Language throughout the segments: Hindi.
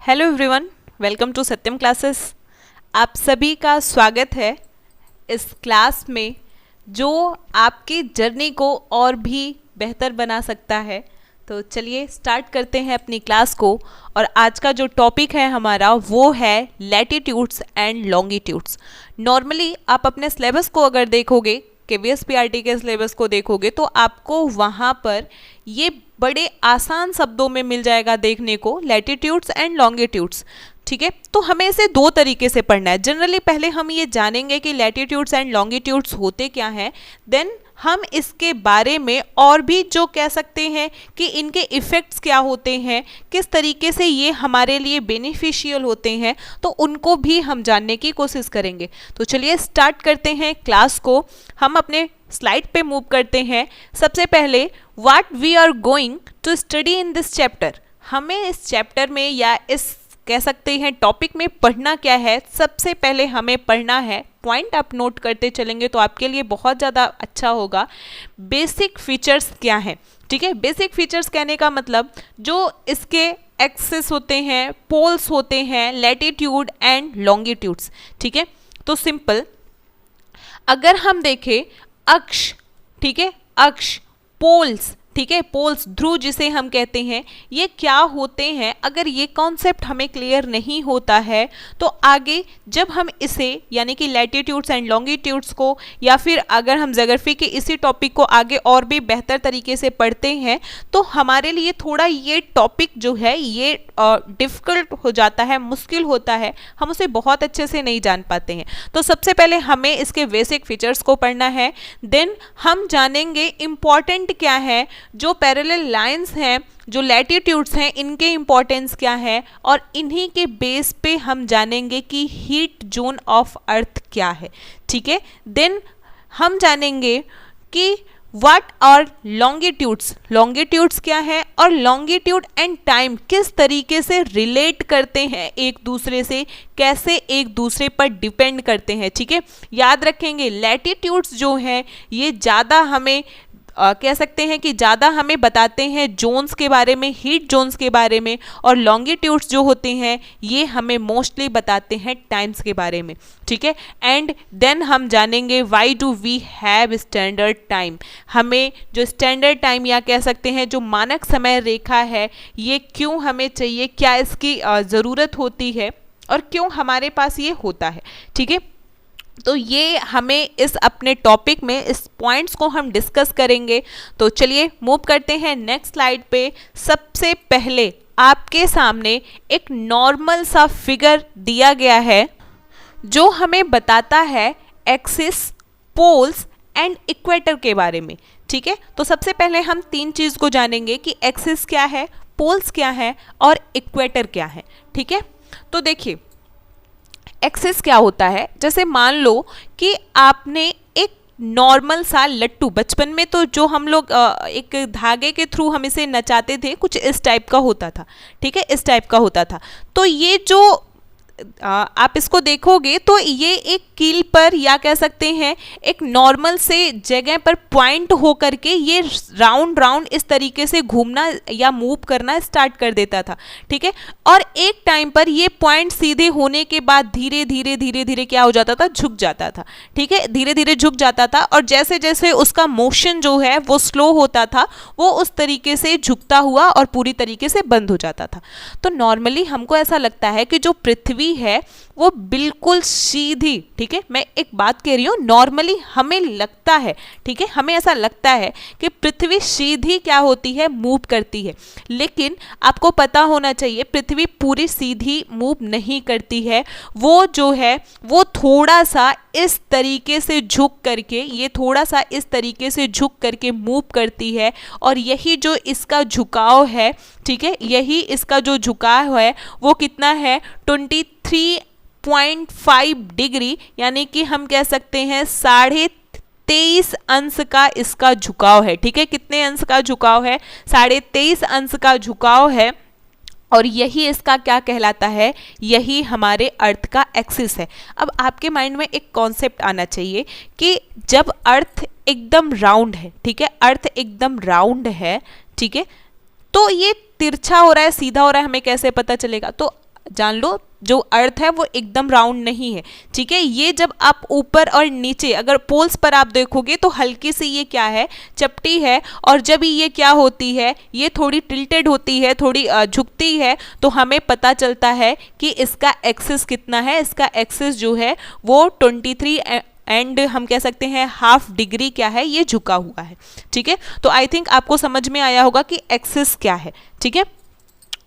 Hello everyone, welcome to Satyam classes. आप सभी का स्वागत है इस क्लास में जो आपकी जर्नी को और भी बेहतर बना सकता है। तो चलिए स्टार्ट करते हैं अपनी क्लास को। और आज का जो टॉपिक है हमारा वो है लैटिट्यूड्स एंड लॉन्गिट्यूड्स। नॉर्मली आप अपने सिलेबस को अगर देखोगे, KVSPRT के सिलेबस को देखोगे तो आपको वहाँ पर ये बड़े आसान शब्दों में मिल जाएगा देखने को, लैटिट्यूड्स एंड लॉन्गिट्यूड्स। ठीक है, तो हमें इसे दो तरीके से पढ़ना है। जनरली पहले हम ये जानेंगे कि लैटिट्यूड्स एंड लॉन्गिट्यूड्स होते क्या हैं, देन हम इसके बारे में और भी जो कह सकते हैं कि इनके इफ़ेक्ट्स क्या होते हैं, किस तरीके से ये हमारे लिए बेनिफिशियल होते हैं, तो उनको भी हम जानने की कोशिश करेंगे। तो चलिए स्टार्ट करते हैं क्लास को। हम अपने स्लाइड पे मूव करते हैं। सबसे पहले what we are going to study in this chapter. हमें इस चैप्टर में या इस कह सकते हैं टॉपिक में पढ़ना क्या है। सबसे पहले हमें पढ़ना है, पॉइंट आप नोट करते चलेंगे तो आपके लिए बहुत ज़्यादा अच्छा होगा, बेसिक फीचर्स क्या हैं। ठीक है, बेसिक फीचर्स कहने का मतलब जो इसके एक्सिस होते हैं, पोल्स होते हैं, लैटिट्यूड एंड लॉन्गिट्यूड्स। ठीक है, तो सिंपल अगर हम देखें अक्ष, ठीक है, अक्ष, पोल्स, ठीक है, पोल्स, ध्रुव जिसे हम कहते हैं, ये क्या होते हैं। अगर ये कॉन्सेप्ट हमें क्लियर नहीं होता है तो आगे जब हम इसे यानी कि लैटिट्यूड्स एंड लॉन्गिट्यूड्स को या फिर अगर हम ज्योग्राफी के इसी टॉपिक को आगे और भी बेहतर तरीके से पढ़ते हैं तो हमारे लिए थोड़ा ये टॉपिक जो है ये डिफ़िकल्ट हो जाता है, मुश्किल होता है, हम उसे बहुत अच्छे से नहीं जान पाते हैं। तो सबसे पहले हमें इसके बेसिक फीचर्स को पढ़ना है, देन हम जानेंगे इम्पॉर्टेंट क्या है, जो पैरेलल लाइंस हैं, जो लैटिट्यूड्स हैं, इनके इंपॉर्टेंस क्या है, और इन्हीं के बेस पे हम जानेंगे कि हीट जोन ऑफ अर्थ क्या है। ठीक है, देन हम जानेंगे कि व्हाट आर लॉन्गिट्यूड्स, लॉन्गिट्यूड्स क्या है, और लॉन्गिट्यूड एंड टाइम किस तरीके से रिलेट करते हैं एक दूसरे से, कैसे एक दूसरे पर डिपेंड करते हैं। ठीक है, याद रखेंगे लैटिट्यूड्स जो हैं ये ज़्यादा हमें कह सकते हैं कि ज़्यादा हमें बताते हैं जोन्स के बारे में, हीट जोन्स के बारे में, और लॉन्गिट्यूड्स जो होते हैं ये हमें मोस्टली बताते हैं टाइम्स के बारे में। ठीक है, एंड देन हम जानेंगे why do we have standard time. हमें जो स्टैंडर्ड टाइम या कह सकते हैं जो मानक समय रेखा है ये क्यों हमें चाहिए, क्या इसकी ज़रूरत होती है और क्यों हमारे पास ये होता है। ठीक है, तो ये हमें इस अपने टॉपिक में इस पॉइंट्स को हम डिस्कस करेंगे। तो चलिए मूव करते हैं नेक्स्ट स्लाइड पे। सबसे पहले आपके सामने एक नॉर्मल सा फिगर दिया गया है जो हमें बताता है एक्सिस, पोल्स एंड इक्वेटर के बारे में। ठीक है, तो सबसे पहले हम तीन चीज़ को जानेंगे कि एक्सिस क्या है, पोल्स क्या है और इक्वेटर क्या है। ठीक है, तो देखिए एक्सिस क्या होता है, जैसे मान लो कि आपने एक नॉर्मल सा लट्टू, बचपन में तो जो हम लोग एक धागे के थ्रू हम इसे नचाते थे, कुछ इस टाइप का होता था। ठीक है, इस टाइप का होता था। तो ये जो आप इसको देखोगे तो ये एक कील पर या कह सकते हैं एक नॉर्मल से जगह पर पॉइंट हो करके ये राउंड राउंड इस तरीके से घूमना या मूव करना स्टार्ट कर देता था। ठीक है, और एक टाइम पर ये पॉइंट सीधे होने के बाद धीरे धीरे धीरे धीरे क्या हो जाता था, झुक जाता था। ठीक है, धीरे धीरे झुक जाता था, और जैसे जैसे उसका मोशन जो है वो स्लो होता था वो उस तरीके से झुकता हुआ और पूरी तरीके से बंद हो जाता था। तो नॉर्मली हमको ऐसा लगता है कि जो पृथ्वी है वो बिल्कुल सीधी, ठीक है, मैं एक बात कह रही हूँ, नॉर्मली हमें लगता है, ठीक है, हमें ऐसा लगता है कि पृथ्वी सीधी क्या होती है, मूव करती है। लेकिन आपको पता होना चाहिए पृथ्वी पूरी सीधी मूव नहीं करती है। वो जो है वो थोड़ा सा इस तरीके से झुक करके, ये थोड़ा सा इस तरीके से झुक करके मूव करती है, और यही जो इसका झुकाव है, ठीक है, यही इसका जो झुकाव है वो कितना है, 23.5 डिग्री, यानी कि हम कह सकते हैं 23.5 अंश का इसका झुकाव है। ठीक है, कितने अंश का झुकाव है, 23.5 अंश का झुकाव है, और यही इसका क्या कहलाता है, यही हमारे अर्थ का एक्सिस है। अब आपके माइंड में एक कॉन्सेप्ट आना चाहिए कि जब अर्थ एकदम राउंड है, ठीक है, अर्थ एकदम राउंड है, ठीक है, तो ये तिरछा हो रहा है, सीधा हो रहा है, हमें कैसे पता चलेगा। तो जान लो जो अर्थ है वो एकदम राउंड नहीं है, ठीक है। ये जब आप ऊपर और नीचे अगर पोल्स पर आप देखोगे तो हल्की सी ये क्या है, चपटी है, और जब ये क्या होती है, ये थोड़ी टिल्टेड होती है, थोड़ी झुकती है, तो हमें पता चलता है कि इसका एक्सिस कितना है। इसका एक्सिस जो है वो 23 एंड हम कह सकते हैं हाफ डिग्री क्या है, ये झुका हुआ है, ठीक है। तो आई थिंक आपको समझ में आया होगा कि एक्सिस क्या है, ठीक है।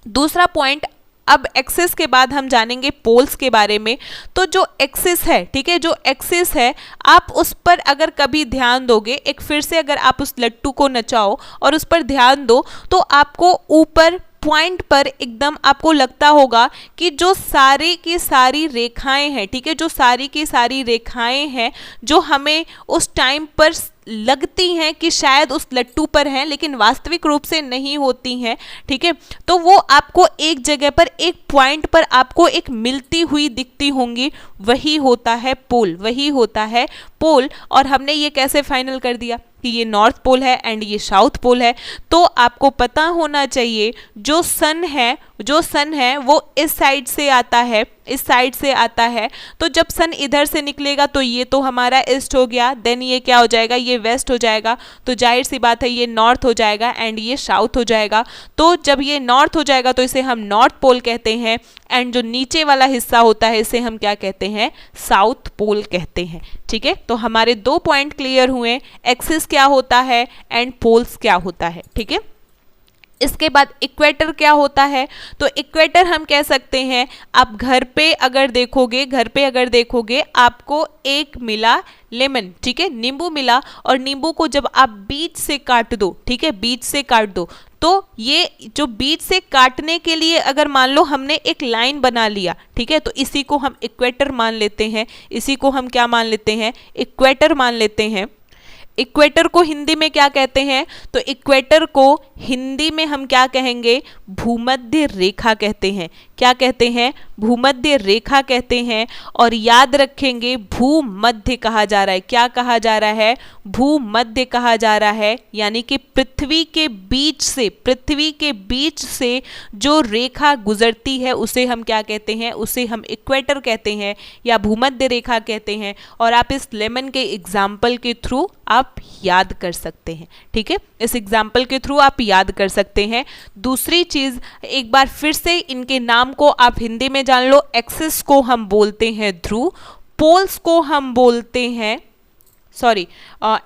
दूसरा पॉइंट, अब एक्सिस के बाद हम जानेंगे पोल्स के बारे में। तो जो एक्सिस है, ठीक है, जो एक्सिस है आप उस पर अगर कभी ध्यान दोगे, एक फिर से अगर आप उस लट्टू को नचाओ और उस पर ध्यान दो, तो आपको ऊपर पॉइंट पर एकदम आपको लगता होगा कि जो सारी की सारी रेखाएं हैं, ठीक है, जो सारी की सारी रेखाएं हैं जो हमें उस टाइम पर लगती हैं कि शायद उस लट्टू पर हैं, लेकिन वास्तविक रूप से नहीं होती हैं, ठीक है। तो वो आपको एक जगह पर, एक पॉइंट पर आपको एक मिलती हुई दिखती होंगी, वही होता है पोल, वही होता है पोल। और हमने ये कैसे फाइनल कर दिया कि ये नॉर्थ पोल है एंड ये साउथ पोल है। तो आपको पता होना चाहिए जो सन है, जो सन है वो इस साइड से आता है, इस साइड से आता है। तो जब सन इधर से निकलेगा तो ये तो हमारा ईस्ट हो गया, देन ये क्या हो जाएगा, ये वेस्ट हो जाएगा, तो जाहिर सी बात है ये नॉर्थ हो जाएगा एंड ये साउथ हो जाएगा। तो जब ये नॉर्थ हो जाएगा तो इसे हम नॉर्थ पोल कहते हैं, एंड जो नीचे वाला हिस्सा होता है इसे हम क्या कहते हैं, साउथ पोल कहते हैं, ठीक है। तो हमारे 2 पॉइंट क्लियर हुए, एक्सिस क्या होता है एंड पोल्स क्या होता है, ठीक है। इसके बाद इक्वेटर क्या होता है, तो इक्वेटर हम कह सकते हैं, आप घर पे अगर देखोगे, घर पे अगर देखोगे आपको एक मिला लेमन, ठीक है, नींबू मिला, और नींबू को जब आप बीच से काट दो, ठीक है, बीच से काट दो, तो ये जो बीच से काटने के लिए अगर मान लो हमने एक लाइन बना लिया, ठीक है, तो इसी को हम इक्वेटर मान लेते हैं, इसी को हम क्या मान लेते हैं, इक्वेटर मान लेते हैं। इक्वेटर को हिंदी में क्या कहते हैं, तो इक्वेटर को हिंदी में हम क्या कहेंगे, भूमध्य रेखा कहते हैं। क्या कहते हैं, भूमध्य रेखा कहते हैं। और याद रखेंगे भूमध्य कहा जा रहा है, क्या कहा जा रहा है, भूमध्य कहा जा रहा है, यानी कि पृथ्वी के बीच से, पृथ्वी के बीच से जो रेखा गुजरती है उसे हम क्या कहते हैं, उसे हम इक्वेटर कहते हैं या भूमध्य रेखा कहते हैं। और आप इस लेमन के एग्जाम्पल के थ्रू आप याद कर सकते हैं, ठीक है, इस एग्जाम्पल के थ्रू आप याद कर सकते हैं। दूसरी चीज, एक बार फिर से इनके नाम को आप हिंदी में जान लो, एक्सिस को हम बोलते हैं ध्रुव, पोल्स को हम बोलते हैं, सॉरी,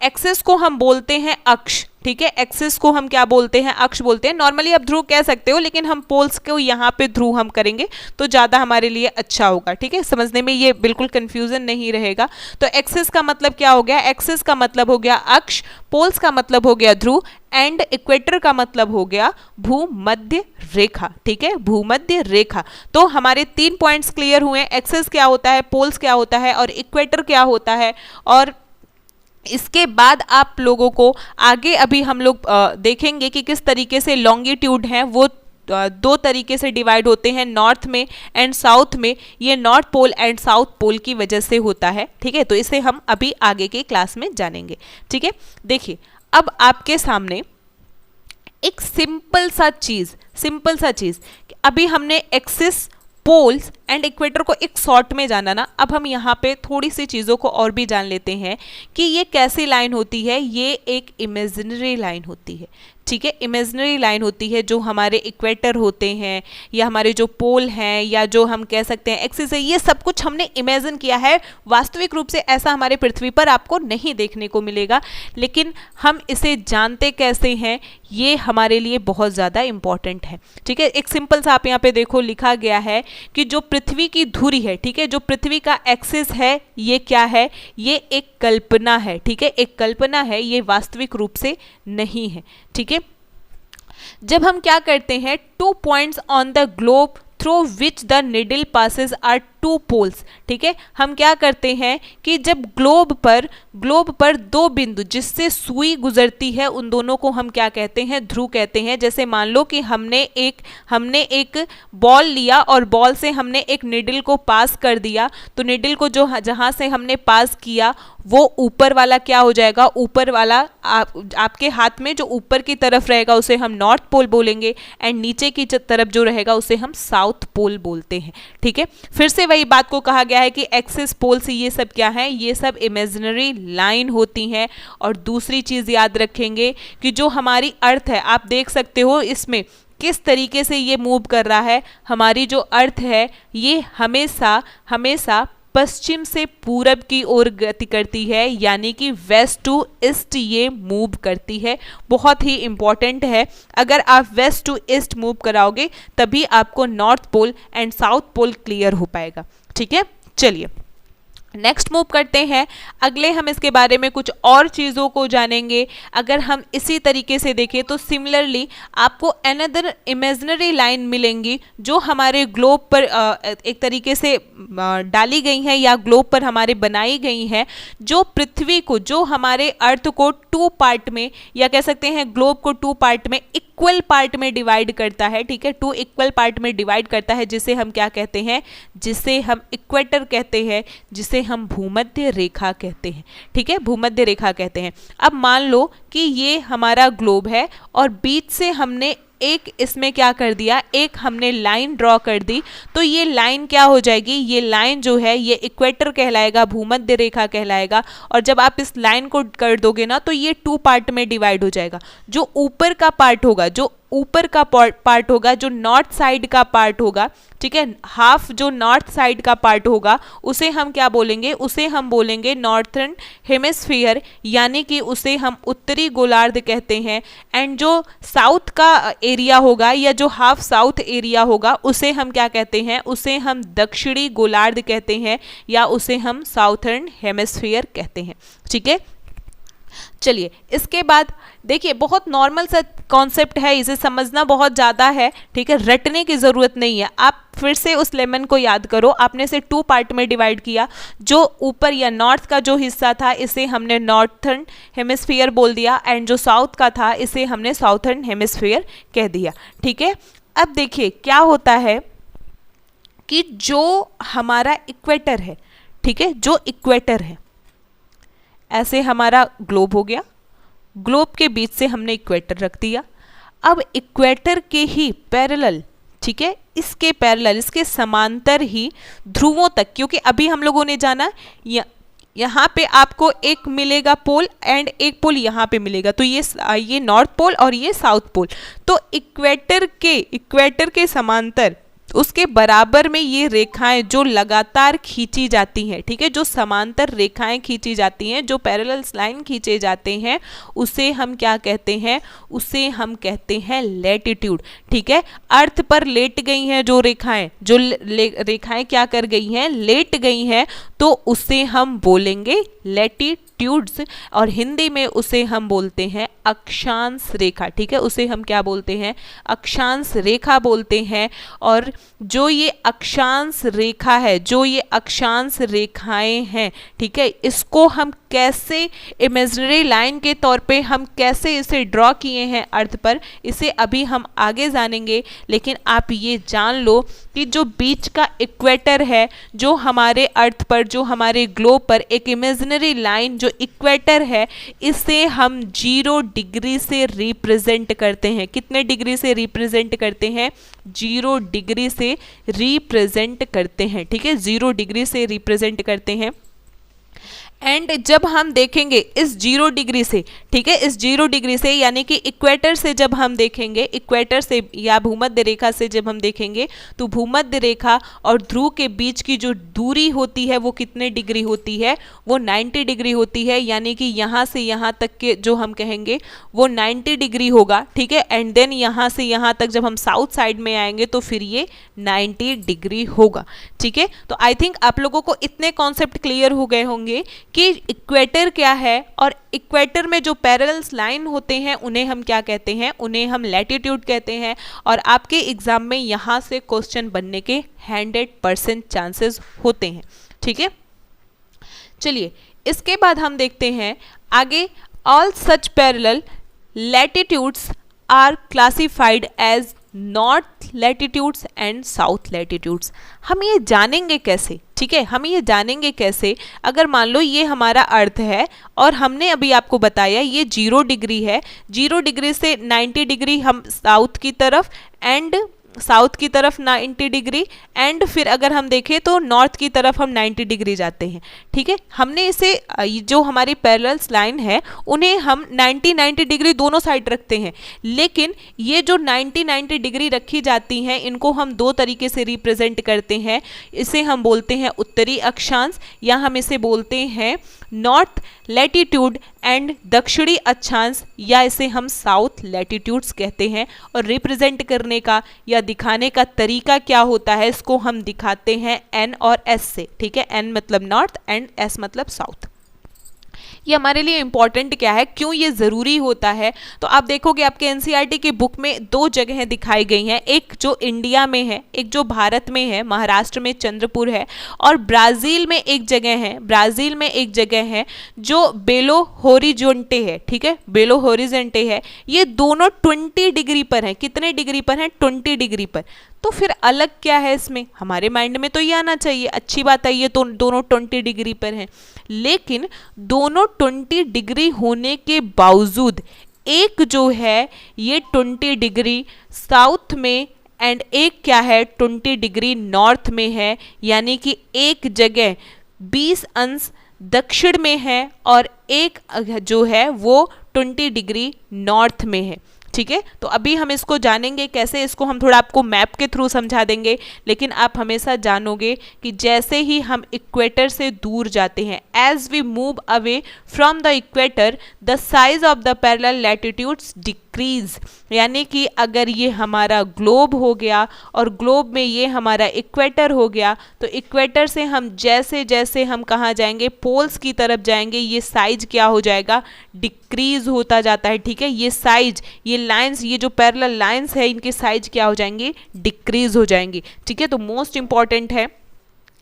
एक्सिस को हम बोलते हैं अक्ष, ठीक है, एक्सिस को हम क्या बोलते हैं, अक्ष बोलते हैं। नॉर्मली आप ध्रुव कह सकते हो, लेकिन हम पोल्स को यहाँ पे ध्रुव हम करेंगे तो ज़्यादा हमारे लिए अच्छा होगा, ठीक है, समझने में ये बिल्कुल कंफ्यूजन नहीं रहेगा। तो एक्सिस का मतलब क्या हो गया, एक्सिस का मतलब हो गया अक्ष, पोल्स का मतलब हो गया ध्रुव, एंड इक्वेटर का मतलब हो गया भूमध्य रेखा, ठीक है, भूमध्य रेखा। तो हमारे 3 पॉइंट्स क्लियर हुए, एक्सिस क्या होता है, पोल्स क्या होता है और इक्वेटर क्या होता है। और इसके बाद आप लोगों को आगे अभी हम लोग देखेंगे कि किस तरीके से लॉन्गिट्यूड हैं वो 2 तरीके से डिवाइड होते हैं, नॉर्थ में एंड साउथ में। ये north pole and south pole की वजह से होता है, ठीक है, तो इसे हम अभी आगे के क्लास में जानेंगे, ठीक है। देखिए अब आपके सामने एक सिंपल सा चीज, अभी हमने एक्सिस, पोल्स एंड इक्वेटर को एक शॉर्ट में जाना ना, अब हम यहाँ पे थोड़ी सी चीज़ों को और भी जान लेते हैं कि ये कैसी लाइन होती है। ये एक इमेजिनरी लाइन होती है, ठीक है, इमेजिनरी लाइन होती है। जो हमारे इक्वेटर होते हैं या हमारे जो पोल हैं या जो हम कह सकते हैं एक्सिस है, ये सब कुछ हमने इमेजिन किया है। वास्तविक रूप से ऐसा हमारे पृथ्वी पर आपको नहीं देखने को मिलेगा, लेकिन हम इसे जानते कैसे हैं, ये हमारे लिए बहुत ज़्यादा इंपॉर्टेंट है, ठीक है। एक सिंपल सा आप यहाँ पे देखो लिखा गया है कि जो पृथ्वी की धुरी है, ठीक है, जो पृथ्वी का एक्सिस है, ये क्या है, ये एक कल्पना है, ठीक है, एक कल्पना है, ये वास्तविक रूप से नहीं है, ठीक है। जब हम क्या करते हैं, 2 points on the globe through which the needle passes are two poles. ठीक है, हम क्या करते हैं कि जब ग्लोब पर दो बिंदु जिससे सुई गुजरती है उन दोनों को हम क्या कहते हैं, ध्रुव कहते हैं। जैसे मान लो कि हमने एक बॉल लिया और बॉल से हमने एक निडल को पास कर दिया, तो निडल को जो जहां से हमने पास किया वो ऊपर वाला क्या हो जाएगा, ऊपर वाला आपके हाथ में जो ऊपर की तरफ रहेगा उसे हम नॉर्थ पोल बोलेंगे, एंड नीचे की तरफ जो रहेगा उसे हम साउथ पोल बोलते हैं। ठीक है, फिर से वही बात को कहा गया है कि एक्सिस पोल से ये सब क्या है, ये सब इमेजिनरी लाइन होती हैं। और दूसरी चीज याद रखेंगे कि जो हमारी अर्थ है, आप देख सकते हो इसमें किस तरीके से ये मूव कर रहा है। हमारी जो अर्थ है ये हमेशा पश्चिम से पूरब की ओर गति करती है, यानी कि वेस्ट टू ईस्ट ये मूव करती है। बहुत ही इंपॉर्टेंट है, अगर आप वेस्ट टू ईस्ट मूव कराओगे तभी आपको north pole and south pole clear हो पाएगा। ठीक है, चलिए नेक्स्ट मूव करते हैं। अगले हम इसके बारे में कुछ और चीज़ों को जानेंगे। अगर हम इसी तरीके से देखें तो सिमिलरली आपको अनदर इमेजिनरी लाइन मिलेंगी जो हमारे ग्लोब पर एक तरीके से डाली गई हैं या ग्लोब पर हमारे बनाई गई हैं, जो पृथ्वी को, जो हमारे अर्थ को टू पार्ट में, या कह सकते हैं ग्लोब को टू पार्ट में, इक्वल पार्ट में डिवाइड करता है। ठीक है, टू इक्वल पार्ट में डिवाइड करता है, जिसे हम क्या कहते हैं, जिसे हम इक्वेटर कहते हैं, जिसे हम भूमध्य रेखा कहते हैं। ठीक है, भूमध्य रेखा कहते हैं। अब मान लो कि ये हमारा ग्लोब है और बीच से हमने एक इसमें क्या कर दिया, एक हमने लाइन ड्रॉ कर दी, तो ये लाइन क्या हो जाएगी, ये लाइन जो है ये इक्वेटर कहलाएगा, भूमध्य रेखा कहलाएगा। और जब आप इस लाइन को कर दोगे ना तो ये टू पार्ट में डिवाइड हो जाएगा। जो ऊपर का पार्ट होगा, जो ऊपर का पार्ट होगा, जो नॉर्थ साइड का पार्ट होगा, ठीक है, हाफ जो नॉर्थ साइड का पार्ट होगा उसे हम क्या बोलेंगे, उसे हम बोलेंगे नॉर्थर्न हेमिस्फीयर, यानी कि उसे हम उत्तरी गोलार्ध कहते हैं। एंड जो साउथ का एरिया होगा या जो हाफ साउथ एरिया होगा उसे हम क्या कहते हैं, उसे हम दक्षिणी गोलार्ध कहते हैं या उसे हम साउथर्न हेमिस्फीयर कहते हैं। ठीक है, चलिए इसके बाद देखिए, बहुत नॉर्मल सा कॉन्सेप्ट है, इसे समझना बहुत ज़्यादा है। ठीक है, रटने की ज़रूरत नहीं है। आप फिर से उस लेमन को याद करो, आपने इसे टू पार्ट में डिवाइड किया। जो ऊपर या नॉर्थ का जो हिस्सा था इसे हमने नॉर्थर्न हेमिस्फीयर बोल दिया, एंड जो साउथ का था इसे हमने साउथर्न हेमिस्फीयर कह दिया। ठीक है, अब देखिए क्या होता है कि जो हमारा इक्वेटर है, ठीक है, जो इक्वेटर है, ऐसे हमारा ग्लोब हो गया, ग्लोब के बीच से हमने इक्वेटर रख दिया। अब इक्वेटर के ही पैरेलल, ठीक है, इसके पैरेलल, इसके समांतर ही ध्रुवों तक, क्योंकि अभी हम लोगों ने जाना यहाँ पे आपको एक मिलेगा पोल एंड एक पोल यहाँ पे मिलेगा, तो ये नॉर्थ पोल और ये साउथ पोल। तो इक्वेटर के समांतर उसके बराबर में ये रेखाएं जो लगातार खींची जाती हैं, ठीक है, जो समांतर रेखाएं खींची जाती हैं, जो पैरेलल लाइन खींचे जाते हैं, उसे हम क्या कहते हैं, उसे हम कहते हैं लैटिट्यूड। ठीक है, अर्थ पर लेट गई हैं जो रेखाएं, जो रेखाएं क्या कर गई हैं, लेट गई हैं, तो उसे हम बोलेंगे लैटिट्यूड्स, और हिंदी में उसे हम बोलते हैं अक्षांश रेखा। ठीक है, उसे हम क्या बोलते हैं, अक्षांश रेखा बोलते हैं। और जो ये अक्षांश रेखा है, जो ये अक्षांश रेखाएं हैं, ठीक है, इसको हम कैसे इमेजिनरी लाइन के तौर पे हम कैसे इसे ड्रॉ किए हैं अर्थ पर, इसे अभी हम आगे जानेंगे। लेकिन आप ये जान लो कि जो बीच का इक्वेटर है, जो हमारे अर्थ पर, जो हमारे ग्लोब पर एक इमेजिनरी लाइन जो इक्वेटर है, इसे हम 0 डिग्री से रिप्रेजेंट करते हैं। कितने डिग्री से रिप्रेजेंट करते हैं, 0 डिग्री से रिप्रेजेंट करते हैं। ठीक है, 0 डिग्री से रिप्रेजेंट करते हैं। एंड जब हम देखेंगे इस 0 डिग्री से, ठीक है, इस 0 डिग्री से यानी कि इक्वेटर से जब हम देखेंगे, इक्वेटर से या भूमध्य रेखा से जब हम देखेंगे, तो भूमध्य रेखा और ध्रुव के बीच की जो दूरी होती है वो कितने डिग्री होती है, वो 90 डिग्री होती है। यानी कि यहाँ से यहाँ तक के जो हम कहेंगे वो 90 डिग्री होगा। ठीक है, एंड देन यहाँ से यहाँ तक जब हम साउथ साइड में आएंगे तो फिर ये 90 डिग्री होगा। ठीक है, तो आई थिंक आप लोगों को इतने कॉन्सेप्ट क्लियर हो गए होंगे कि इक्वेटर क्या है, और इक्वेटर में जो पैरेलल लाइन होते हैं उन्हें हम क्या कहते हैं, उन्हें हम लैटिट्यूड कहते हैं। और आपके एग्जाम में यहाँ से क्वेश्चन बनने के 100% चांसेस होते हैं, ठीक है। चलिए इसके बाद हम देखते हैं आगे, all such parallel latitudes are classified as north latitudes and south latitudes. हम ये जानेंगे कैसे, ठीक है, हम ये जानेंगे कैसे, अगर मान लो ये हमारा अर्थ है और हमने अभी आपको बताया ये 0 डिग्री है, 0 डिग्री से 90 डिग्री हम साउथ की तरफ एंड साउथ की तरफ 90 डिग्री, एंड फिर अगर हम देखें तो नॉर्थ की तरफ हम 90 डिग्री जाते हैं, ठीक है। हमने इसे जो हमारी पैरेलल लाइन है उन्हें हम 90 डिग्री दोनों साइड रखते हैं, लेकिन ये जो 90 डिग्री रखी जाती हैं इनको हम दो तरीके से रिप्रेजेंट करते हैं। इसे हम बोलते हैं उत्तरी अक्षांश, या हम इसे बोलते हैं नॉर्थ लैटिट्यूड एंड दक्षिणी अक्षांश, या इसे हम साउथ लैटिट्यूड्स कहते हैं। और रिप्रेजेंट करने का या दिखाने का तरीका क्या होता है, इसको हम दिखाते हैं एन और एस से, ठीक है। एन मतलब नॉर्थ एंड एस मतलब साउथ। ये हमारे लिए इंपॉर्टेंट क्या है, क्यों ये ज़रूरी होता है, तो आप देखोगे आपके एनसीईआरटी की बुक में 2 जगहें दिखाई गई हैं, एक जो इंडिया में है, एक जो भारत में है, महाराष्ट्र में चंद्रपुर है, और ब्राज़ील में एक जगह है, ब्राज़ील में एक जगह है जो बेलो होरिजोंटे है, ठीक है, बेलो होरिजोंटे है। ये दोनों 20 डिग्री पर हैं, कितने डिग्री पर हैं, 20 डिग्री पर। तो फिर अलग क्या है इसमें, हमारे माइंड में तो ये आना चाहिए, अच्छी बात है, ये तो दोनों 20 डिग्री पर हैं, लेकिन दोनों 20 डिग्री होने के बावजूद एक जो है ये 20 डिग्री साउथ में एंड एक क्या है 20 डिग्री नॉर्थ में है, यानी कि एक जगह 20 अंश दक्षिण में है और एक जो है वो 20 डिग्री नॉर्थ में है, ठीक है। तो अभी हम इसको जानेंगे कैसे, इसको हम थोड़ा आपको मैप के थ्रू समझा देंगे, लेकिन आप हमेशा जानोगे कि जैसे ही हम इक्वेटर से दूर जाते हैं, as we move away from the equator the size of the parallel latitudes decrease, यानी कि अगर ये हमारा ग्लोब हो गया और ग्लोब में ये हमारा इक्वेटर हो गया, तो इक्वेटर से हम जैसे जैसे हम कहाँ जाएंगे, पोल्स की तरफ जाएंगे, ये साइज क्या हो जाएगा, डिक्रीज होता जाता है, ठीक है। ये साइज, ये लाइंस, ये जो पैरेलल लाइंस है इनके साइज क्या हो जाएंगे, डिक्रीज हो जाएंगी, ठीक है। तो मोस्ट इंपॉर्टेंट है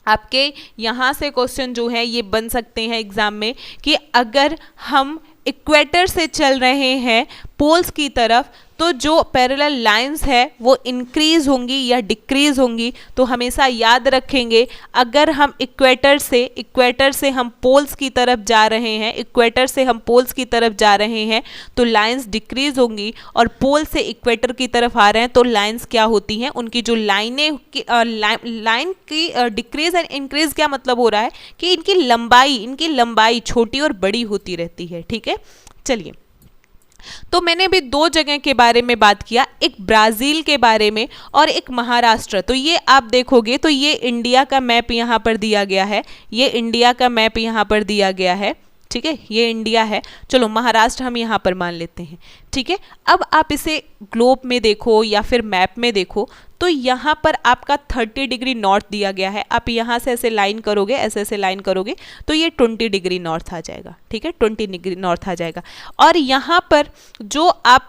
आपके यहाँ से क्वेश्चन जो है ये बन सकते हैं एग्जाम में कि अगर हम इक्वेटर से चल रहे हैं पोल्स की तरफ तो जो पैरेलल लाइंस है वो इंक्रीज होंगी या डिक्रीज होंगी। तो हमेशा याद रखेंगे अगर हम इक्वेटर से हम पोल्स की तरफ जा रहे हैं, इक्वेटर से हम पोल्स की तरफ जा रहे हैं तो लाइंस डिक्रीज होंगी, और पोल से इक्वेटर की तरफ आ रहे हैं तो लाइंस क्या होती हैं, उनकी जो लाइन की डिक्रीज एंड इंक्रीज क्या मतलब हो रहा है कि इनकी लंबाई छोटी और बड़ी होती रहती है, ठीक है। चलिए, तो मैंने भी 2 जगह के बारे में बात किया, एक ब्राज़ील के बारे में और एक महाराष्ट्र। तो ये आप देखोगे तो ये इंडिया का मैप यहाँ पर दिया गया है, ये इंडिया का मैप यहाँ पर दिया गया है, ठीक है, ये इंडिया है। चलो महाराष्ट्र हम यहाँ पर मान लेते हैं, ठीक है। अब आप इसे ग्लोब में देखो या फिर मैप में देखो तो यहाँ पर आपका 30 डिग्री नॉर्थ दिया गया है। आप यहाँ से ऐसे लाइन करोगे, ऐसे लाइन करोगे तो ये 20 डिग्री नॉर्थ आ जाएगा, ठीक है, 20 डिग्री नॉर्थ आ जाएगा। और यहाँ पर जो आप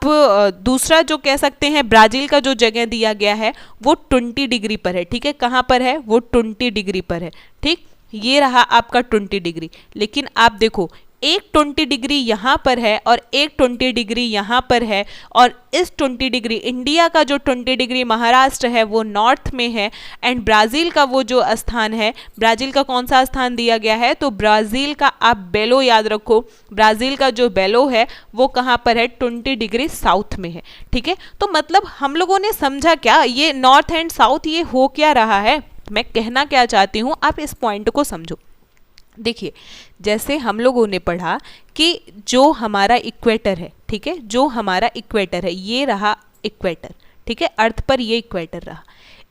दूसरा जो कह सकते हैं ब्राज़ील का जो जगह दिया गया है वो 20 डिग्री पर है, ठीक है। कहाँ पर है, वो 20 डिग्री पर है, ठीक। ये रहा आपका 20 डिग्री, लेकिन आप देखो एक 20 डिग्री यहाँ पर है और एक 20 डिग्री यहाँ पर है, और इस 20 डिग्री इंडिया का जो 20 डिग्री महाराष्ट्र है वो नॉर्थ में है, एंड ब्राज़ील का वो जो स्थान है, ब्राज़ील का कौन सा स्थान दिया गया है, तो ब्राज़ील का आप बेलो याद रखो, ब्राज़ील का जो बेलो है वो कहाँ पर है, 20 डिग्री साउथ में है, ठीक है। तो मतलब हम लोगों ने समझा क्या, ये नॉर्थ एंड साउथ ये हो क्या रहा है, मैं कहना क्या चाहती हूँ आप इस पॉइंट को समझो। देखिए, जैसे हम लोगों ने पढ़ा कि जो हमारा इक्वेटर है, ठीक है, जो हमारा इक्वेटर है ये रहा इक्वेटर, ठीक है, अर्थ पर ये इक्वेटर रहा।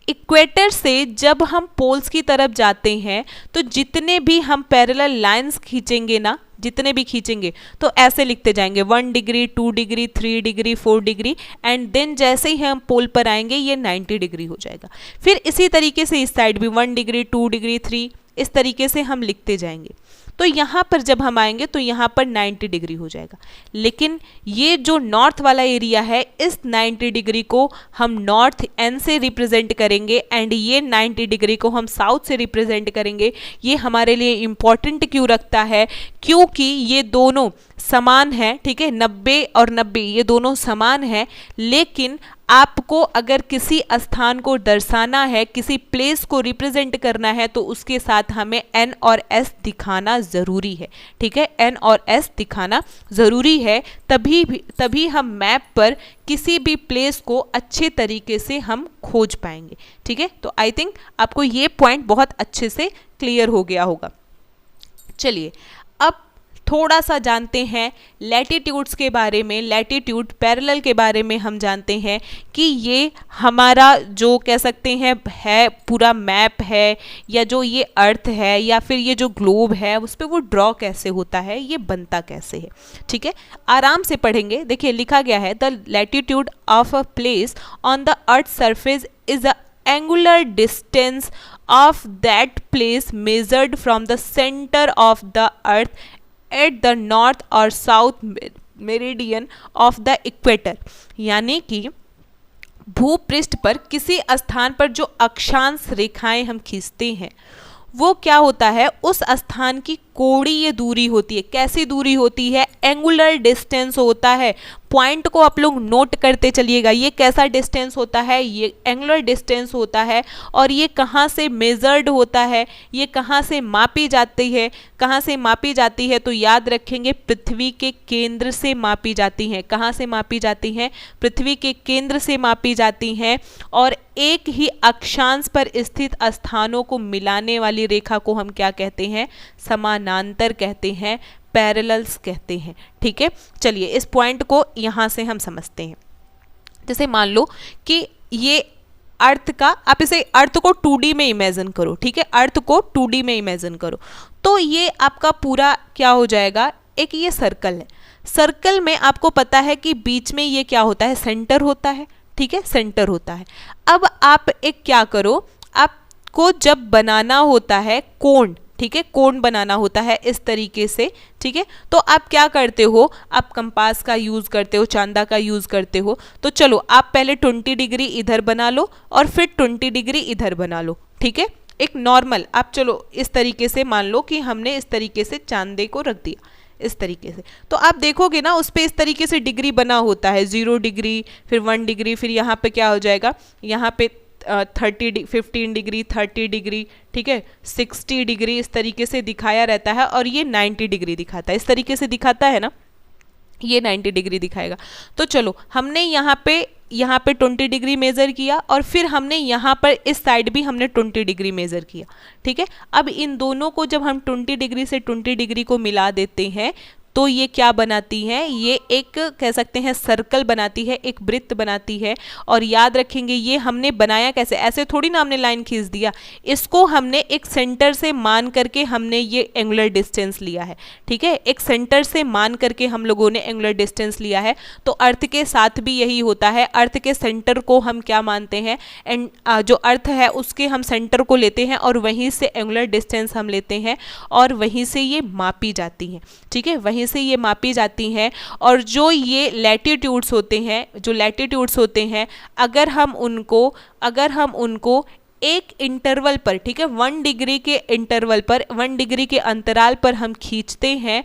इक्वेटर से जब हम पोल्स की तरफ जाते हैं तो जितने भी हम पैरेलल लाइंस खींचेंगे ना, जितने भी खींचेंगे तो ऐसे लिखते जाएंगे 1 degree 2 degree 3 degree 4 degree, and then जैसे ही हम पोल पर आएंगे ये 90 डिग्री हो जाएगा। फिर इसी तरीके से इस साइड भी 1 डिग्री 2 डिग्री 3, इस तरीके से हम लिखते जाएंगे। तो यहाँ पर जब हम आएंगे तो यहाँ पर 90 डिग्री हो जाएगा, लेकिन ये जो नॉर्थ वाला एरिया है इस 90 डिग्री को हम नॉर्थ एन से रिप्रेजेंट करेंगे एंड ये 90 डिग्री को हम साउथ से रिप्रेजेंट करेंगे। ये हमारे लिए इम्पॉर्टेंट क्यों रखता है, क्योंकि ये दोनों समान है, ठीक है, 90 और 90 ये दोनों समान है, लेकिन आपको अगर किसी स्थान को दर्शाना है, किसी प्लेस को रिप्रेजेंट करना है तो उसके साथ हमें एन और एस दिखाना ज़रूरी है, ठीक है, एन और एस दिखाना ज़रूरी है, तभी हम मैप पर किसी भी प्लेस को अच्छे तरीके से हम खोज पाएंगे, ठीक है। तो आई थिंक आपको ये पॉइंट बहुत अच्छे से क्लियर हो गया होगा। चलिए अब थोड़ा सा जानते हैं लैटिट्यूड्स के बारे में, लैटिट्यूड पैरेलल के बारे में हम जानते हैं कि ये हमारा जो कह सकते हैं है पूरा मैप है, या जो ये अर्थ है या फिर ये जो ग्लोब है उस पर वो ड्रॉ कैसे होता है, ये बनता कैसे है, ठीक है, आराम से पढ़ेंगे। देखिए लिखा गया है the latitude of a place on the earth surface is a angular distance of that place measured from the center of the earth at the north or south meridian of the equator। यानी कि भूपृष्ठ पर किसी स्थान पर जो अक्षांश रेखाएं हम खींचते हैं वो क्या होता है, उस स्थान की कोणीय दूरी होती है। कैसी दूरी होती है, एंगुलर डिस्टेंस होता है। पॉइंट को आप लोग नोट करते चलिएगा, ये कैसा डिस्टेंस होता है, ये एंगुलर डिस्टेंस होता है। और ये कहाँ से मेजर्ड होता है, ये कहाँ से मापी जाती है, कहाँ से मापी जाती है, तो याद रखेंगे पृथ्वी के केंद्र से मापी जाती हैं। कहाँ से मापी जाती हैं, पृथ्वी के केंद्र से मापी जाती हैं। और एक ही अक्षांश पर स्थित स्थानों को मिलाने वाली रेखा को हम क्या कहते हैं, समानांतर कहते हैं, पैरेलल्स कहते हैं, ठीक है। चलिए इस पॉइंट को यहाँ से हम समझते हैं। जैसे मान लो कि ये अर्थ का, आप इसे अर्थ को 2D में इमेजिन करो, ठीक है, अर्थ को 2D में इमेजिन करो, तो ये आपका पूरा क्या हो जाएगा, एक ये सर्कल है। सर्कल में आपको पता है कि बीच में ये क्या होता है, सेंटर होता है, ठीक है, सेंटर होता है। अब आप एक क्या करो, आपको जब बनाना होता है कोण, ठीक है, कोण बनाना होता है इस तरीके से, ठीक है, तो आप क्या करते हो, आप कंपास का यूज़ करते हो, चांदा का यूज़ करते हो। तो चलो आप पहले 20 डिग्री इधर बना लो और फिर 20 डिग्री इधर बना लो, ठीक है, एक नॉर्मल, आप चलो इस तरीके से मान लो कि हमने इस तरीके से चांदे को रख दिया इस तरीके से, तो आप देखोगे ना उस पर इस तरीके से डिग्री बना होता है, 0 डिग्री, फिर 1 डिग्री, फिर यहाँ पे क्या हो जाएगा, यहाँ पे 15 डिग्री, 30 डिग्री, ठीक है, 60 डिग्री, इस तरीके से दिखाया रहता है। और ये 90 डिग्री दिखाता है, इस तरीके से दिखाता है ना, ये 90 डिग्री दिखाएगा। तो चलो हमने यहाँ पे 20 डिग्री मेज़र किया और फिर हमने यहाँ पर इस साइड भी हमने 20 डिग्री मेज़र किया, ठीक है। अब इन दोनों को जब हम 20 डिग्री से 20 डिग्री को मिला देते हैं तो ये क्या बनाती हैं, ये एक कह सकते हैं सर्कल बनाती है, एक वृत्त बनाती है। और याद रखेंगे ये हमने बनाया कैसे, ऐसे थोड़ी ना हमने लाइन खींच दिया, इसको हमने एक सेंटर से मान करके हमने ये एंगुलर डिस्टेंस लिया है, ठीक है, एक सेंटर से मान करके हम लोगों ने एंगुलर डिस्टेंस लिया है। तो अर्थ के साथ भी यही होता है, अर्थ के सेंटर को हम क्या मानते हैं, एंड जो अर्थ है उसके हम सेंटर को लेते हैं और वहीं से एंगुलर डिस्टेंस हम लेते हैं और वहीं से ये मापी जाती हैं, ठीक है, वहीं से ये मापी जाती हैं। और जो ये लैटिट्यूड्स होते हैं, जो लैटिट्यूड्स होते हैं, अगर हम उनको एक इंटरवल पर, ठीक है, 1 डिग्री के इंटरवल पर, 1 डिग्री के अंतराल पर हम खींचते हैं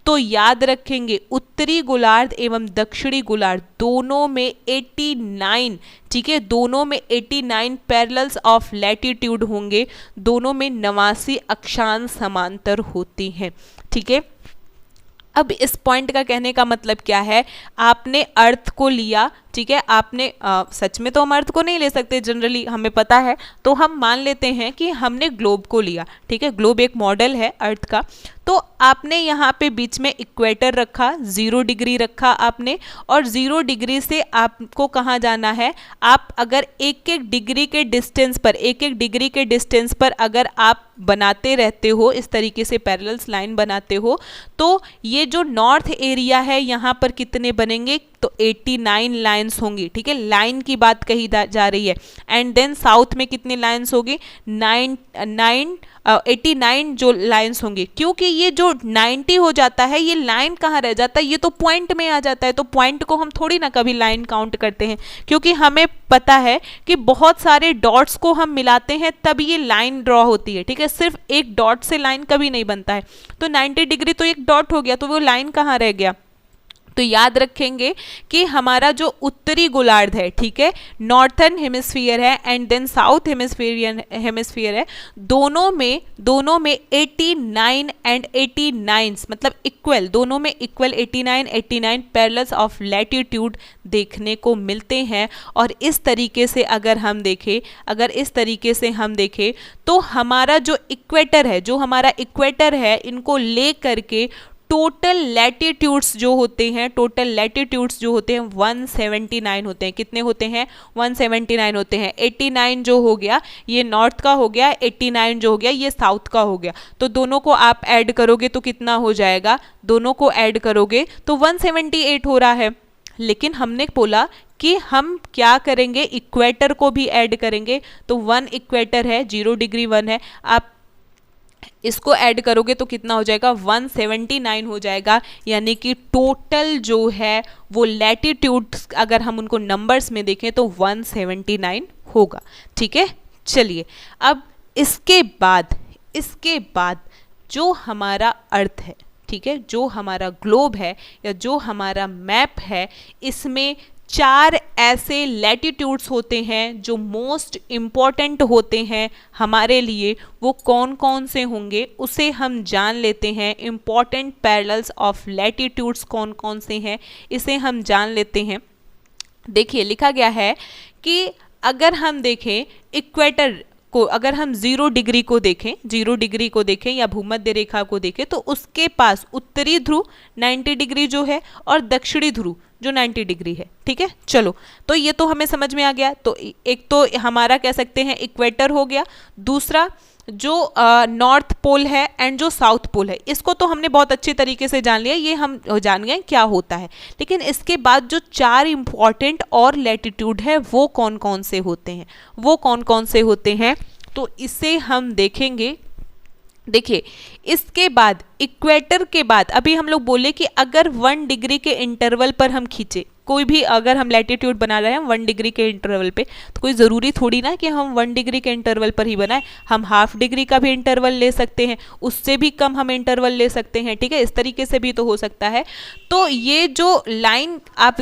तो याद रखेंगे उत्तरी गोलार्ध एवं दक्षिणी गोलार्ध दोनों में 89, ठीक है, दोनों में 89 पैरेलल्स ऑफ लैटिट्यूड होंगे, दोनों में 89 अक्षांश समांतर होती हैं, ठीक है। अब इस पॉइंट का कहने का मतलब क्या है, आपने अर्थ को लिया, ठीक है, आपने सच में तो हम अर्थ को नहीं ले सकते, जनरली हमें पता है, तो हम मान लेते हैं कि हमने ग्लोब को लिया, ठीक है, ग्लोब एक मॉडल है अर्थ का। तो आपने यहाँ पे बीच में इक्वेटर रखा, 0 डिग्री रखा आपने, और 0 डिग्री से आपको कहाँ जाना है, आप अगर एक एक डिग्री के डिस्टेंस पर अगर आप बनाते रहते हो, इस तरीके से पैरेलल्स लाइन बनाते हो, तो ये जो नॉर्थ एरिया है यहाँ पर कितने बनेंगे, तो 89 लाइन्स होंगी, ठीक है, लाइन की बात कही जा रही है। एंड देन साउथ में कितनी लाइन्स होगी, 89 जो लाइन्स होंगी। क्योंकि ये जो 90 हो जाता है, ये लाइन कहाँ रह जाता है, ये तो पॉइंट में आ जाता है। तो पॉइंट को हम थोड़ी ना कभी लाइन काउंट करते हैं, क्योंकि हमें पता है कि बहुत सारे डॉट्स को हम मिलाते हैं तब ये लाइन ड्रॉ होती है, ठीक है, सिर्फ एक डॉट से लाइन कभी नहीं बनता है। तो 90 डिग्री तो एक डॉट हो गया, तो वो लाइन कहाँ रह गया। तो याद रखेंगे कि हमारा जो उत्तरी गोलार्ध है, ठीक है, नॉर्थर्न हेमिस्फीयर है एंड देन साउथ हेमिस्फीयर है, दोनों में 89 एंड 89 मतलब इक्वल, दोनों में इक्वल 89 पैरेलल्स ऑफ लैटिट्यूड देखने को मिलते हैं। और इस तरीके से अगर इस तरीके से हम देखें तो हमारा जो इक्वेटर है, इनको ले करके टोटल लैटिट्यूड्स जो होते हैं 179 होते हैं। कितने होते हैं, 179 होते हैं। 89 जो हो गया ये नॉर्थ का हो गया, 89 जो हो गया ये साउथ का हो गया। तो दोनों को आप ऐड करोगे तो कितना हो जाएगा, दोनों को ऐड करोगे तो 178 हो रहा है। लेकिन हमने बोला कि हम क्या करेंगे, इक्वेटर को भी ऐड करेंगे। तो 1 इक्वेटर है, 0 डिग्री 1 है, आप इसको ऐड करोगे तो कितना हो जाएगा, 179 हो जाएगा। यानी कि टोटल जो है वो लैटिट्यूड अगर हम उनको नंबर्स में देखें तो 179 होगा, ठीक है। चलिए अब इसके बाद जो हमारा अर्थ है, ठीक है, जो हमारा ग्लोब है या जो हमारा मैप है, इसमें 4 ऐसे लैटिट्यूड्स होते हैं जो मोस्ट इम्पॉर्टेंट होते हैं हमारे लिए। वो कौन कौन से होंगे उसे हम जान लेते हैं। इम्पॉर्टेंट पैरेलल्स ऑफ लैटिट्यूड्स कौन कौन से हैं इसे हम जान लेते हैं। देखिए लिखा गया है कि अगर हम देखें इक्वेटर को, अगर हम 0 डिग्री को देखें या भूमध्य रेखा को देखें तो उसके पास उत्तरी ध्रुव 90 डिग्री जो है और दक्षिणी ध्रुव जो 90 डिग्री है, ठीक है। चलो तो ये तो हमें समझ में आ गया। तो एक तो हमारा कह सकते हैं इक्वेटर हो गया, दूसरा जो नॉर्थ पोल है एंड जो साउथ पोल है, इसको तो हमने बहुत अच्छे तरीके से जान लिया, ये हम जान गए क्या होता है। लेकिन इसके बाद जो 4 इंपॉर्टेंट और लैटिट्यूड है वो कौन कौन से होते हैं, तो इसे हम देखेंगे। देखिए इसके बाद इक्वेटर के बाद अभी हम लोग बोले कि अगर 1 डिग्री के इंटरवल पर हम खींचे, कोई भी अगर हम लैटिट्यूड बना रहे हैं 1 डिग्री के इंटरवल पे, तो कोई ज़रूरी थोड़ी ना कि हम 1 डिग्री के इंटरवल पर ही बनाएं, हम हाफ डिग्री का भी इंटरवल ले सकते हैं, उससे भी कम हम इंटरवल ले सकते हैं, ठीक है, इस तरीके से भी तो हो सकता है। तो ये जो लाइन आप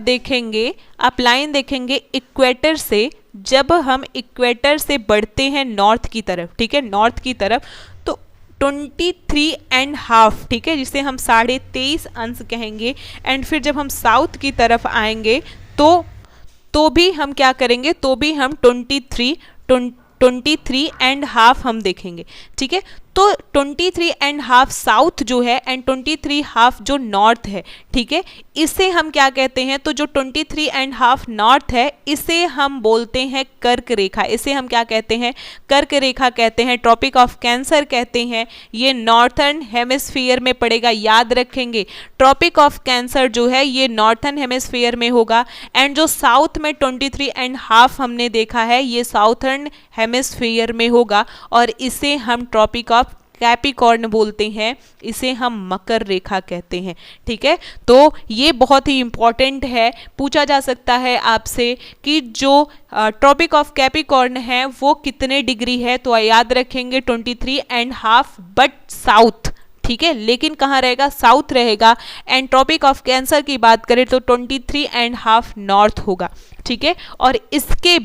लाइन देखेंगे इक्वेटर से, जब हम इक्वेटर से बढ़ते हैं नॉर्थ की तरफ, ठीक है, नॉर्थ की तरफ, तो 23.5, ठीक है, जिसे हम 23.5 अंश कहेंगे। एंड फिर जब हम साउथ की तरफ आएंगे तो भी हम क्या करेंगे, तो भी हम 23.5 हम देखेंगे, ठीक है। तो 23.5 साउथ जो है एंड 23.5 जो नॉर्थ है, ठीक है, इसे हम क्या कहते हैं, तो जो 23.5 नॉर्थ है इसे हम बोलते हैं कर्क रेखा। इसे हम क्या कहते हैं, कर्क रेखा कहते हैं, ट्रॉपिक ऑफ कैंसर कहते हैं। ये नॉर्थर्न हेमिस्फीयर में पड़ेगा, याद रखेंगे ट्रॉपिक ऑफ कैंसर जो है ये नॉर्थर्न हेमिस्फीयर में होगा। एंड जो साउथ में 23.5 हमने देखा है ये साउथर्न हेमिस्फीयर में होगा, और इसे हम ट्रॉपिक ऑफ कैप्रिकॉर्न बोलते हैं, इसे हम मकर रेखा कहते हैं, ठीक है। तो ये बहुत ही इंपॉर्टेंट है, पूछा जा सकता है आपसे कि जो ट्रॉपिक ऑफ कैप्रिकॉर्न है वो कितने डिग्री है, तो याद रखेंगे 23.5 बट साउथ, ठीक है, लेकिन कहाँ रहेगा, साउथ रहेगा। एंड ट्रॉपिक ऑफ कैंसर की बात करें तो 23.5 नॉर्थ होगा, ठीक है। और इसके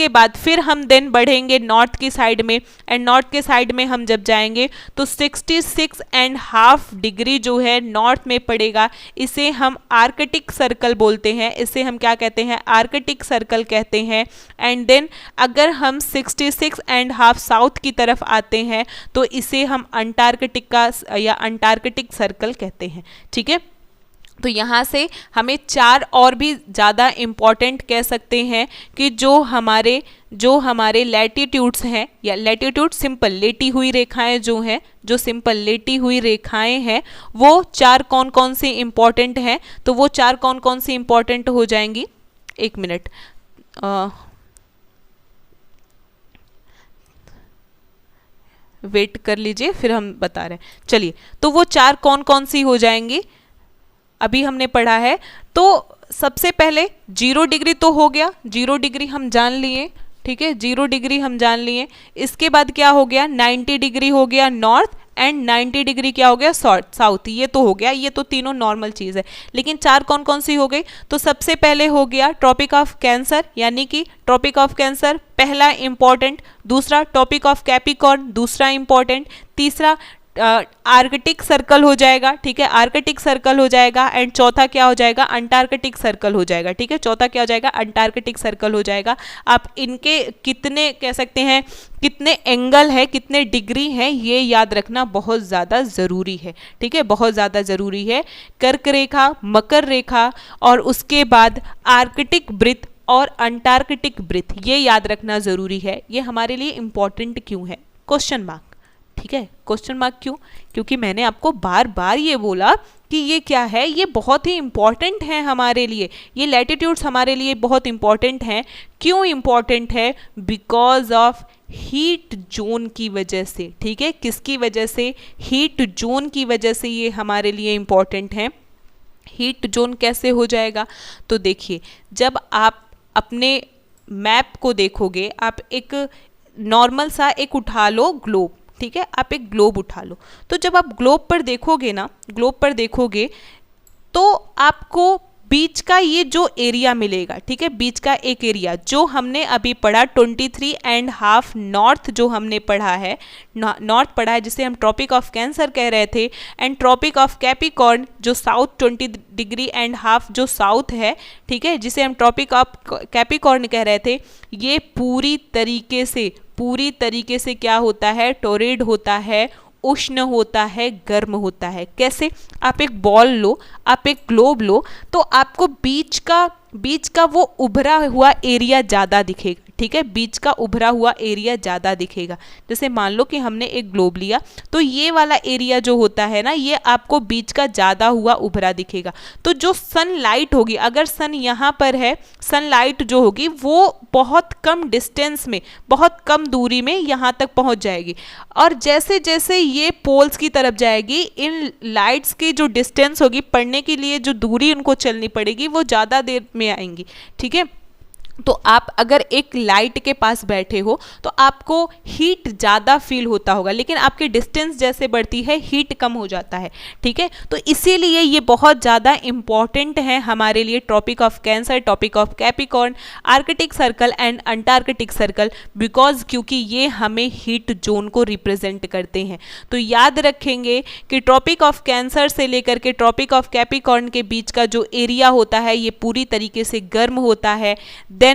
बाद फिर हम देन बढ़ेंगे नॉर्थ की साइड में, एंड नॉर्थ के साइड में हम जब जाएंगे तो 66.5 डिग्री जो है नॉर्थ में पड़ेगा। इसे हम आर्कटिक सर्कल बोलते हैं, इसे हम क्या कहते हैं, आर्कटिक सर्कल कहते हैं। एंड देन अगर हम 66.5 साउथ की तरफ आते हैं तो इसे हम अंटार्कटिक का या अंटार्कटिक सर्कल कहते हैं, ठीक है। तो यहाँ से हमें 4 और भी ज़्यादा इम्पॉर्टेंट कह सकते हैं कि जो हमारे लैटिट्यूड्स हैं, या लैटिट्यूड सिंपल लेटी हुई रेखाएं जो हैं, जो सिंपल लेटी हुई रेखाएं हैं, वो 4 कौन कौन सी इम्पॉर्टेंट हैं। तो वो 4 कौन कौन सी इम्पॉर्टेंट हो जाएंगी, 1 मिनट, वेट कर लीजिए, फिर हम बता रहे हैं। चलिए, तो वो 4 कौन कौन सी हो जाएंगी अभी हमने पढ़ा है। तो सबसे पहले 0 डिग्री तो हो गया, 0 डिग्री हम जान लिए, ठीक है, 0 डिग्री हम जान लिए। इसके बाद क्या हो गया, 90 डिग्री हो गया नॉर्थ, एंड 90 डिग्री क्या हो गया साउथ। ये तो हो गया, ये तो तीनों नॉर्मल चीज़ है। लेकिन 4 कौन कौन सी हो गई, तो सबसे पहले हो गया ट्रॉपिक ऑफ कैंसर, यानी कि ट्रॉपिक ऑफ कैंसर पहला इंपॉर्टेंट, दूसरा ट्रॉपिक ऑफ कैप्रिकॉर्न दूसरा इंपॉर्टेंट, तीसरा आर्कटिक सर्कल हो जाएगा, ठीक है, आर्कटिक सर्कल हो जाएगा, एंड चौथा क्या हो जाएगा, अंटार्कटिक सर्कल हो जाएगा, ठीक है, चौथा क्या हो जाएगा, अंटार्कटिक सर्कल हो जाएगा। आप इनके कितने कह सकते हैं, कितने एंगल है, कितने डिग्री हैं, ये याद रखना बहुत ज़्यादा ज़रूरी है, ठीक है, बहुत ज़्यादा ज़रूरी है। कर्क रेखा, मकर रेखा, और उसके बाद आर्कटिक वृत्त और अंटार्कटिक वृत्त, ये याद रखना ज़रूरी है। ये हमारे लिए इम्पॉर्टेंट क्यों है, क्वेश्चन मार्क, ठीक है, क्वेश्चन मार्क क्यों, क्योंकि मैंने आपको बार बार ये बोला कि ये क्या है, ये बहुत ही इंपॉर्टेंट है हमारे लिए, ये लैटिट्यूड्स हमारे लिए बहुत इंपॉर्टेंट हैं। क्यों इंपॉर्टेंट है, बिकॉज ऑफ हीट जोन की वजह से, ठीक है, किसकी वजह से, हीट जोन की वजह से ये हमारे लिए इंपॉर्टेंट है। हीट जोन कैसे हो जाएगा, तो देखिए, जब आप अपने मैप को देखोगे, आप एक नॉर्मल सा एक उठा लो ग्लोब, ठीक है, आप एक ग्लोब उठा लो, तो जब आप ग्लोब पर देखोगे ना, ग्लोब पर देखोगे तो आपको बीच का ये जो एरिया मिलेगा, ठीक है, बीच का एक एरिया जो हमने अभी पढ़ा 23.5 नॉर्थ, जो हमने पढ़ा है, नॉर्थ पढ़ा है, जिसे हम ट्रॉपिक ऑफ कैंसर कह रहे थे, एंड ट्रॉपिक ऑफ कैप्रिकॉर्न जो साउथ 20.5 जो साउथ है, ठीक है, जिसे हम ट्रॉपिक ऑफ कैप्रिकॉर्न कह रहे थे। ये पूरी तरीके से क्या होता है, टोरेड होता है, उष्ण होता है, गर्म होता है। कैसे, आप एक बॉल लो, आप एक ग्लोब लो, तो आपको बीच का वो उभरा हुआ एरिया ज़्यादा दिखेगा, ठीक है, बीच का उभरा हुआ एरिया ज़्यादा दिखेगा। जैसे मान लो कि हमने एक ग्लोब लिया, तो ये वाला एरिया जो होता है ना, ये आपको बीच का ज़्यादा हुआ उभरा दिखेगा। तो जो सनलाइट होगी, अगर सन यहाँ पर है, सनलाइट जो होगी वो बहुत कम डिस्टेंस में, बहुत कम दूरी में यहाँ तक पहुँच जाएगी, और जैसे जैसे ये पोल्स की तरफ जाएगी, इन लाइट्स की जो डिस्टेंस होगी, पढ़ने के लिए जो दूरी उनको चलनी पड़ेगी, वो ज़्यादा देर में आएंगी, ठीक है। तो आप अगर एक लाइट के पास बैठे हो तो आपको हीट ज़्यादा फील होता होगा, लेकिन आपकी डिस्टेंस जैसे बढ़ती है हीट कम हो जाता है, ठीक है। तो इसीलिए ये बहुत ज़्यादा इम्पॉर्टेंट है हमारे लिए, Tropic of Cancer, Tropic of Capricorn, Arctic Circle and Antarctic Circle, because क्योंकि ये हमें हीट जोन को रिप्रेजेंट करते हैं। तो याद रखेंगे कि ट्रॉपिक ऑफ कैंसर से लेकर के ट्रॉपिक ऑफ कैप्रिकॉर्न के बीच का जो एरिया होता है, ये पूरी तरीके से गर्म होता है। देन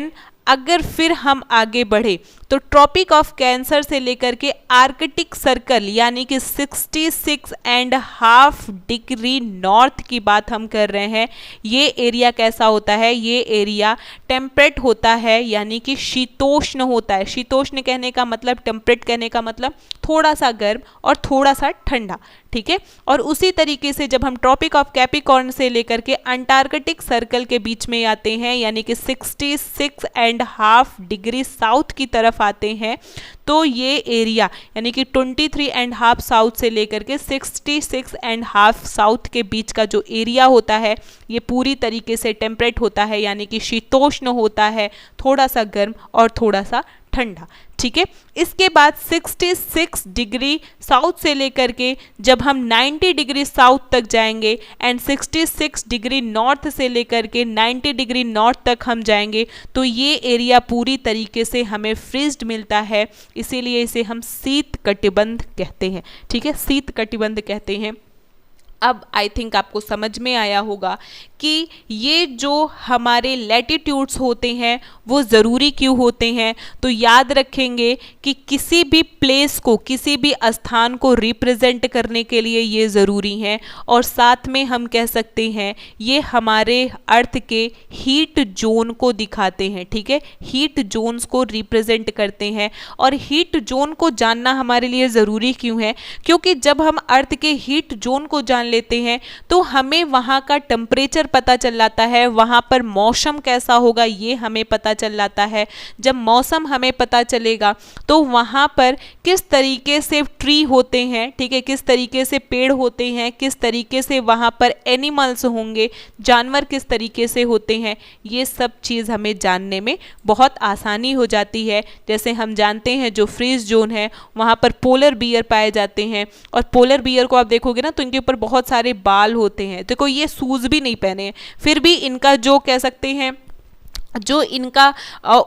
अगर फिर हम आगे बढ़े तो ट्रॉपिक ऑफ कैंसर से लेकर के आर्कटिक सर्कल यानी कि 66.5 डिग्री नॉर्थ की बात हम कर रहे हैं। ये एरिया कैसा होता है, ये एरिया टेम्परेट होता है, यानी कि शीतोष्ण होता है। शीतोष्ण कहने का मतलब, टेम्परेट कहने का मतलब थोड़ा सा गर्म और थोड़ा सा ठंडा, ठीक है। और उसी तरीके से जब हम ट्रॉपिक ऑफ कैप्रिकॉर्न से लेकर के अंटार्कटिक सर्कल के बीच में आते हैं, यानी कि 66.5 डिग्री साउथ की तरफ आते हैं, तो ये एरिया यानी कि 23.5 साउथ से लेकर के 66.5 साउथ के बीच का जो एरिया होता है, ये पूरी तरीके से टेम्परेट होता है, यानी कि शीतोष्ण होता है, थोड़ा सा गर्म और थोड़ा सा ठंडा, ठीक है। इसके बाद 66 डिग्री साउथ से लेकर के जब हम 90 डिग्री साउथ तक जाएंगे एंड 66 डिग्री नॉर्थ से लेकर के 90 डिग्री नॉर्थ तक हम जाएंगे, तो ये एरिया पूरी तरीके से हमें फ्रीज्ड मिलता है, इसीलिए इसे हम शीत कटिबंध कहते हैं, ठीक है, शीत कटिबंध कहते हैं। अब आई थिंक आपको समझ में आया होगा कि ये जो हमारे लैटिट्यूड्स होते हैं वो ज़रूरी क्यों होते हैं। तो याद रखेंगे कि किसी भी प्लेस को, किसी भी स्थान को रिप्रेजेंट करने के लिए ये ज़रूरी है। और साथ में हम कह सकते हैं ये हमारे अर्थ के हीट जोन को दिखाते हैं, ठीक है, हीट जोन्स को रिप्रेजेंट करते हैं। और हीट जोन को जानना हमारे लिए ज़रूरी क्यों है, क्योंकि जब हम अर्थ के हीट जोन को जान लेते हैं तो हमें वहाँ का टेम्परेचर पता चल जाता है, वहाँ पर मौसम कैसा होगा ये हमें पता चल जाता है। जब मौसम हमें पता चलेगा तो वहाँ पर किस तरीके से ट्री होते हैं, ठीक है, किस तरीके से पेड़ होते हैं, किस तरीके से वहाँ पर एनिमल्स होंगे, जानवर किस तरीके से होते हैं, ये सब चीज़ हमें जानने में बहुत आसानी हो जाती है। जैसे हम जानते हैं जो फ्रीज जोन है वहाँ पर पोलर बियर पाए जाते हैं, और पोलर बियर को आप देखोगे ना तो इनके ऊपर बहुत सारे बाल होते हैं। देखो ये शूज़ भी नहीं पहने हैं, फिर भी इनका जो कह सकते हैं जो इनका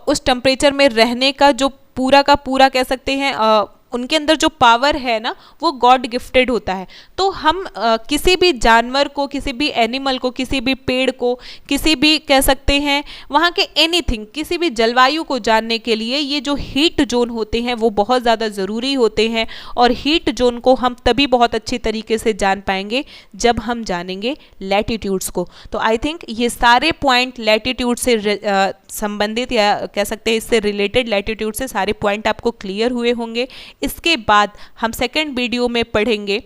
उस टेम्परेचर में रहने का जो पूरा का पूरा कह सकते हैं उनके अंदर जो पावर है ना वो गॉड गिफ्टेड होता है। तो हम किसी भी जानवर को, किसी भी एनिमल को, किसी भी पेड़ को, किसी भी कह सकते हैं वहाँ के एनीथिंग, किसी भी जलवायु को जानने के लिए ये जो हीट जोन होते हैं वो बहुत ज़्यादा ज़रूरी होते हैं। और हीट जोन को हम तभी बहुत अच्छी तरीके से जान पाएंगे जब हम जानेंगे लैटिट्यूड्स को। तो आई थिंक ये सारे पॉइंट लैटिट्यूड से संबंधित या कह सकते हैं इससे रिलेटेड लैटिट्यूड से सारे पॉइंट आपको क्लियर हुए होंगे। इसके बाद हम सेकंड वीडियो में पढ़ेंगे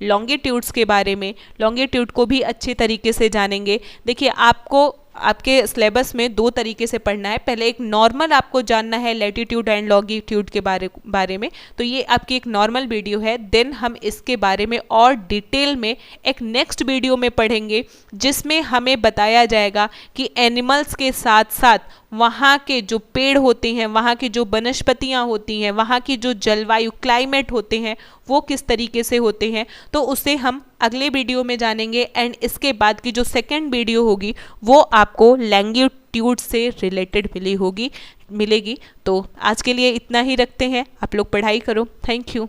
लॉन्गिट्यूड्स के बारे में। लॉन्गिट्यूड को भी अच्छे तरीके से जानेंगे। देखिए आपको आपके सिलेबस में दो तरीके से पढ़ना है। पहले एक नॉर्मल आपको जानना है लैटिट्यूड एंड लॉन्गिट्यूड के बारे में, तो ये आपकी एक नॉर्मल वीडियो है। देन हम इसके बारे में और डिटेल में एक नेक्स्ट वीडियो में पढ़ेंगे जिसमें हमें बताया जाएगा कि एनिमल्स के साथ साथ वहाँ के जो पेड़ होते हैं, वहाँ की जो वनस्पतियाँ होती हैं, वहाँ की जो जलवायु क्लाइमेट होते हैं वो किस तरीके से होते हैं, तो उसे हम अगले वीडियो में जानेंगे। एंड इसके बाद की जो सेकंड वीडियो होगी वो आपको लैंगिट्यूड से रिलेटेड मिलेगी। तो आज के लिए इतना ही रखते हैं, आप लोग पढ़ाई करो। Thank you.